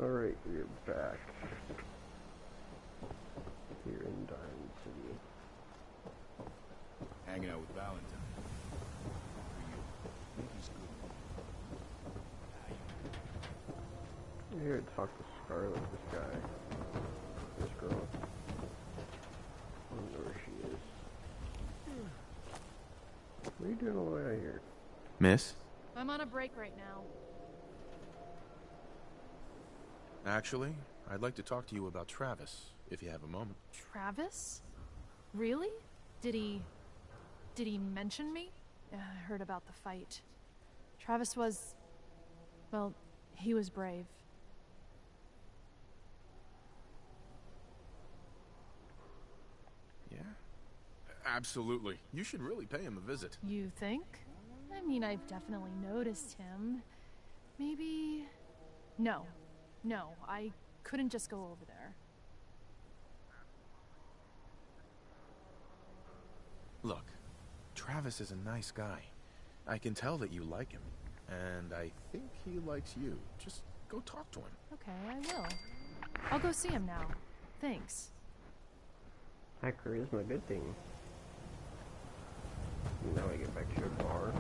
Alright, we're back. Here in Diamond City. Hanging out with Valentine. For you. He's good. I'm here to talk to Scarlet, this guy. This girl. I don't know where she is. What are you doing all the way out here? Miss? I'm on a break right now. Actually, I'd like to talk to you about Travis, if you have a moment. Travis? Really? Did he mention me? I heard about the fight. Travis was... well, he was brave. Yeah? Absolutely. You should really pay him a visit. You think? I mean, I've definitely noticed him. Maybe... No, I couldn't just go over there. Look, Travis is a nice guy. I can tell that you like him, and I think he likes you. Just go talk to him. Okay, I will. I'll go see him now. Thanks. High charisma, good thing. Now I get back to your bar.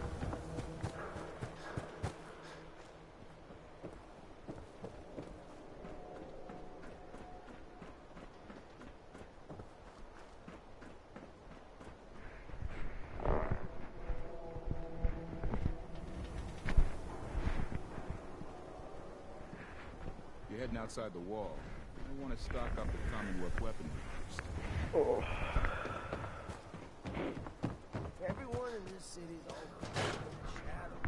You're heading outside the wall. I want to stock up the Commonwealth weaponry first. Oh. Everyone in this city's all in the shadow.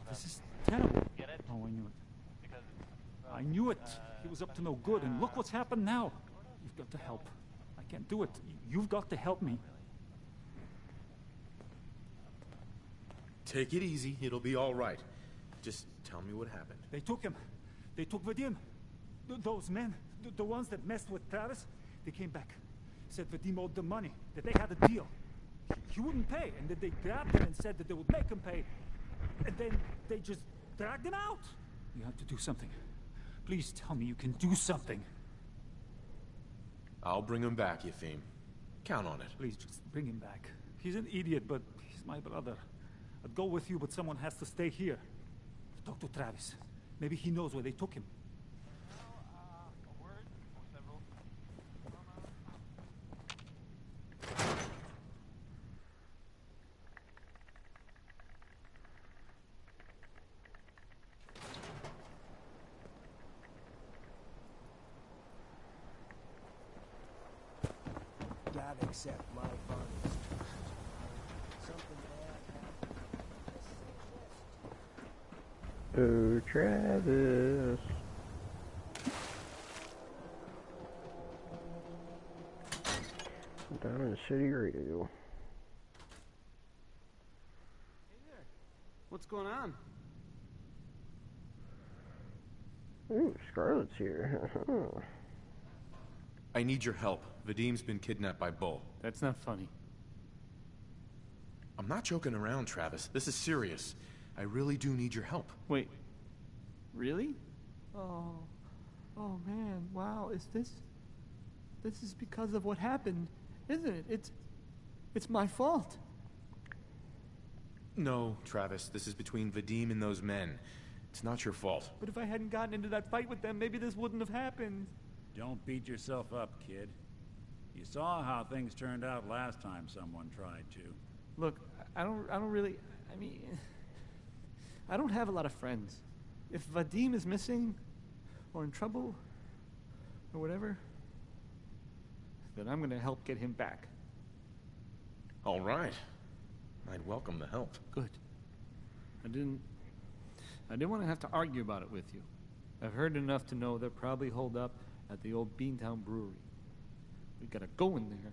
This is terrible. Oh, I knew it. I knew it. He was up to no good, and look what's happened now. You've got to help. I can't do it. You've got to help me. Take it easy. It'll be all right. Just tell me what happened. They took him. They took Vadim. Those men, the ones that messed with Travis, they came back. Said Vadim owed them money, that they had a deal. He wouldn't pay, and then they grabbed him and said that they would make him pay. And then they just dragged him out. You have to do something. Please tell me you can do something. I'll bring him back, Yefim. Count on it. Please, just bring him back. He's an idiot, but he's my brother. I'd go with you, but someone has to stay here. Talk to Travis. Maybe he knows where they took him. Gotta accept my funds. Something bad happened. Oh, Travis. Diamond City Radio. Hey there. What's going on? Ooh, Scarlet's here. I need your help. Vadim's been kidnapped by Bull. That's not funny. I'm not joking around, Travis. This is serious. I really do need your help. Wait. Really? Oh. Oh man, wow. Is this is because of what happened, isn't it? It's my fault. No, Travis. This is between Vadim and those men. It's not your fault. But if I hadn't gotten into that fight with them, maybe this wouldn't have happened. Don't beat yourself up, kid. You saw how things turned out last time someone tried to. Look, I don't really, I mean, I don't have a lot of friends. If Vadim is missing, or in trouble, or whatever, then I'm gonna help get him back. All right. I'd welcome the help. Good. I didn't want to have to argue about it with you. I've heard enough to know they're probably holed up at the old Beantown Brewery. We gotta go in there,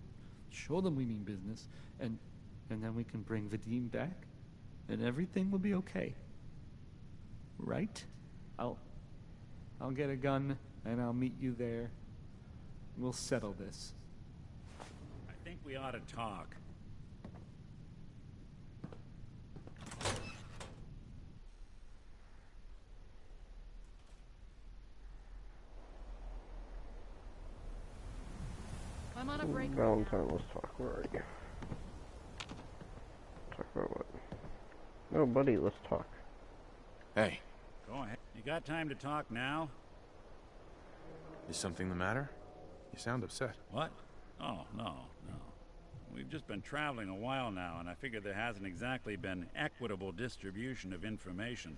show them we mean business, and then we can bring Vadim back, and everything will be okay. Right? I'll get a gun, and I'll meet you there. We'll settle this. I think we ought to talk. I'm on a break. Valentine, let's talk. Where are you? Talk about what? No, buddy, let's talk. Hey, Go ahead. You got time to talk now? is something the matter? You sound upset. What? Oh, no. We've just been traveling a while now, and I figure there hasn't exactly been equitable distribution of information.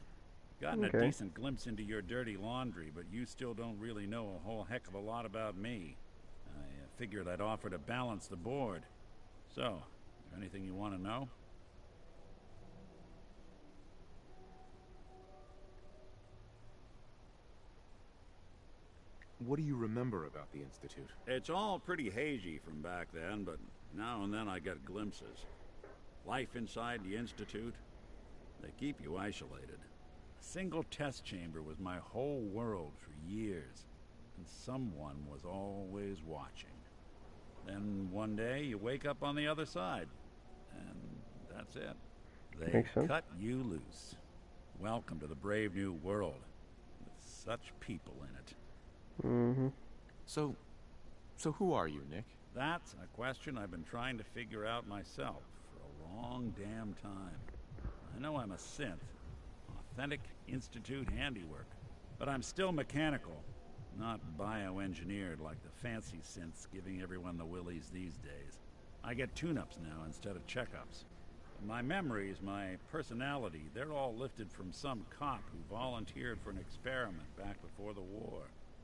Gotten Okay. a decent glimpse into your dirty laundry, but you still don't really know a whole heck of a lot about me. I figured I'd offer to balance the board. So, is there anything you want to know? What do you remember about the Institute? It's all pretty hazy from back then, but now and then I get glimpses. Life inside the Institute, they keep you isolated. A single test chamber was my whole world for years, and someone was always watching. Then one day you wake up on the other side, and that's it. They Makes sense. cut you loose. Welcome to the brave new world, with such people in it. Mm-hmm. So who are you, Nick? That's a question I've been trying to figure out myself for a long damn time. I know I'm a synth, authentic Institute handiwork, but I'm still mechanical, not bioengineered like the fancy synths giving everyone the willies these days. I get tune-ups now instead of checkups. My memories, my personality, they're all lifted from some cop who volunteered for an experiment back before the war.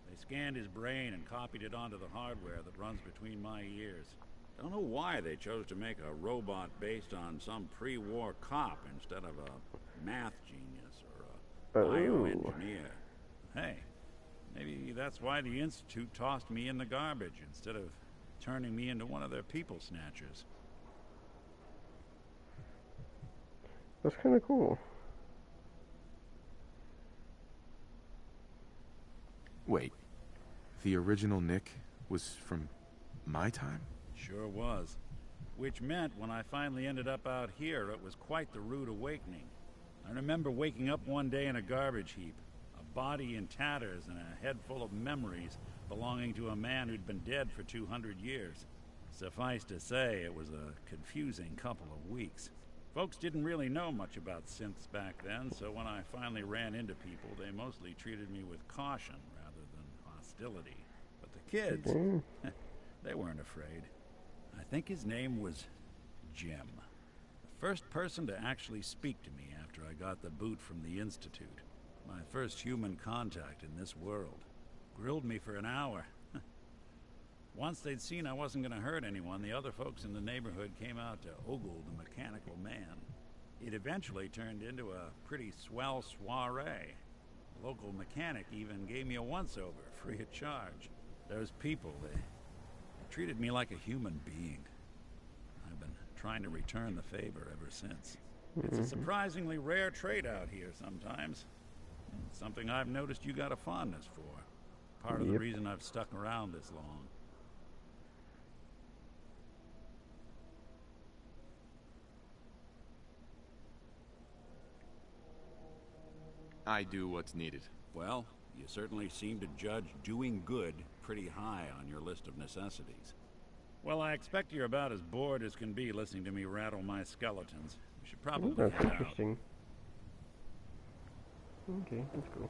They scanned his brain and copied it onto the hardware that runs between my ears. Don't know why they chose to make a robot based on some pre-war cop instead of a math genius or a bioengineer. Hey, maybe that's why the Institute tossed me in the garbage instead of turning me into one of their people snatchers. That's kind of cool. Wait, the original Nick was from my time? Sure was. Which meant when I finally ended up out here, it was quite the rude awakening. I remember waking up one day in a garbage heap, a body in tatters and a head full of memories belonging to a man who'd been dead for 200 years. Suffice to say, it was a confusing couple of weeks. Folks didn't really know much about synths back then, so when I finally ran into people, they mostly treated me with caution rather than hostility. But the kids, they weren't afraid. I think his name was Jim. The first person to actually speak to me after I got the boot from the Institute. My first human contact in this world. Grilled me for an hour. Once they'd seen I wasn't going to hurt anyone, the other folks in the neighborhood came out to ogle the mechanical man. It eventually turned into a pretty swell soiree. The local mechanic even gave me a once-over, free of charge. Those people, they treated me like a human being. I've been trying to return the favor ever since. It's a surprisingly rare trait out here sometimes. Something I've noticed you got a fondness for. Part of the reason I've stuck around this long. I do what's needed. Well, you certainly seem to judge doing good pretty high on your list of necessities. Well, I expect you're about as bored as can be listening to me rattle my skeletons. We should probably That's head out. interesting. Okay, let's go.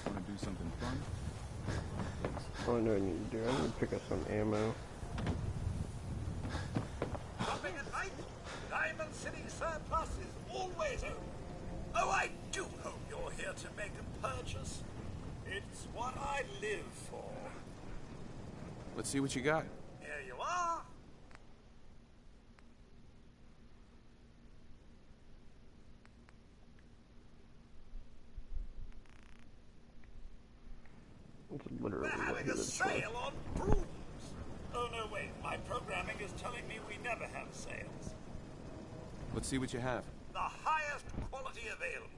Want to do something fun? Oh, I know I need to do. I need to pick up some ammo. Shopping at night? Diamond City Surplus is always open. Oh, I do hope you're here to make a purchase. It's what I live for. Let's see what you got. Here you are. It's literally We're what having he a lives for. sale on brooms. Oh, no, wait. My programming is telling me we never have sales. Let's see what you have. The highest quality available.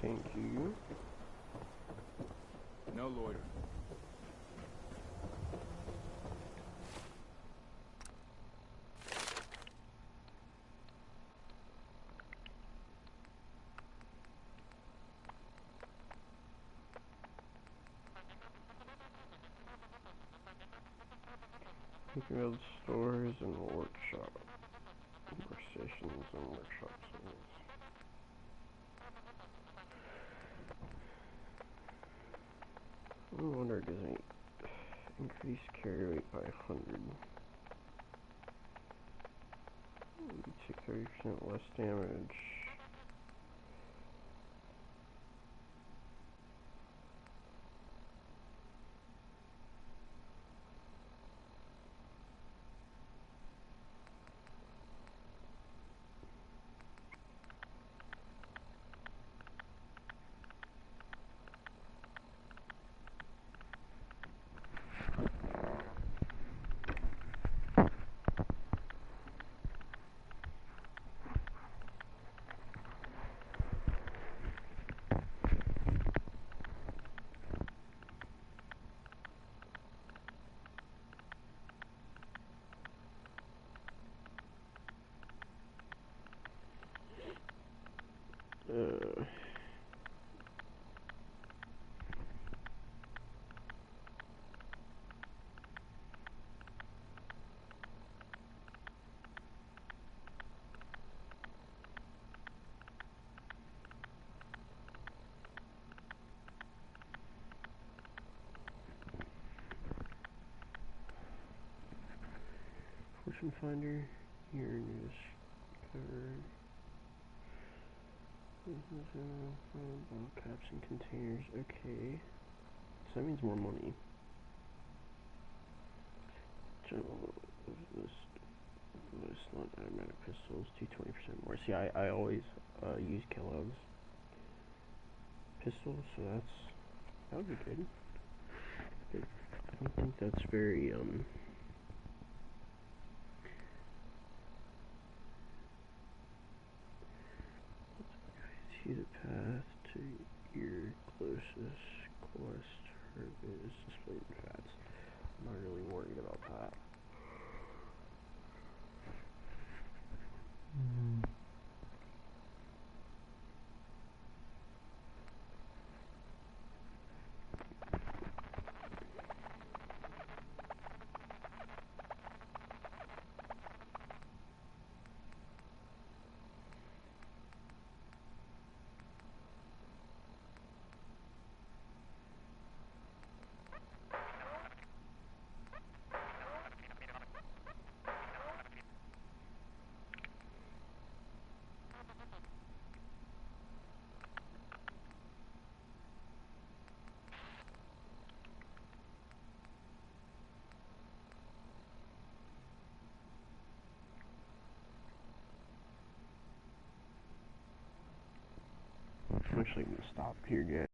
Thank you. No loitering. Build stores and workshop. Workstations and workshops. I wonder, does it increase carry weight by 100? You take 30% less damage. Fortune Finder, your news cover, bottle caps and containers. Okay, so that means more money. General list not automatic pistols, do 20% more. See, I always use Kellogg's pistols, so that would be good. But I don't think that's very see the path to your closest quest target is displayed in fats. I'm not really worried about that. I'm actually going to stop here, guys.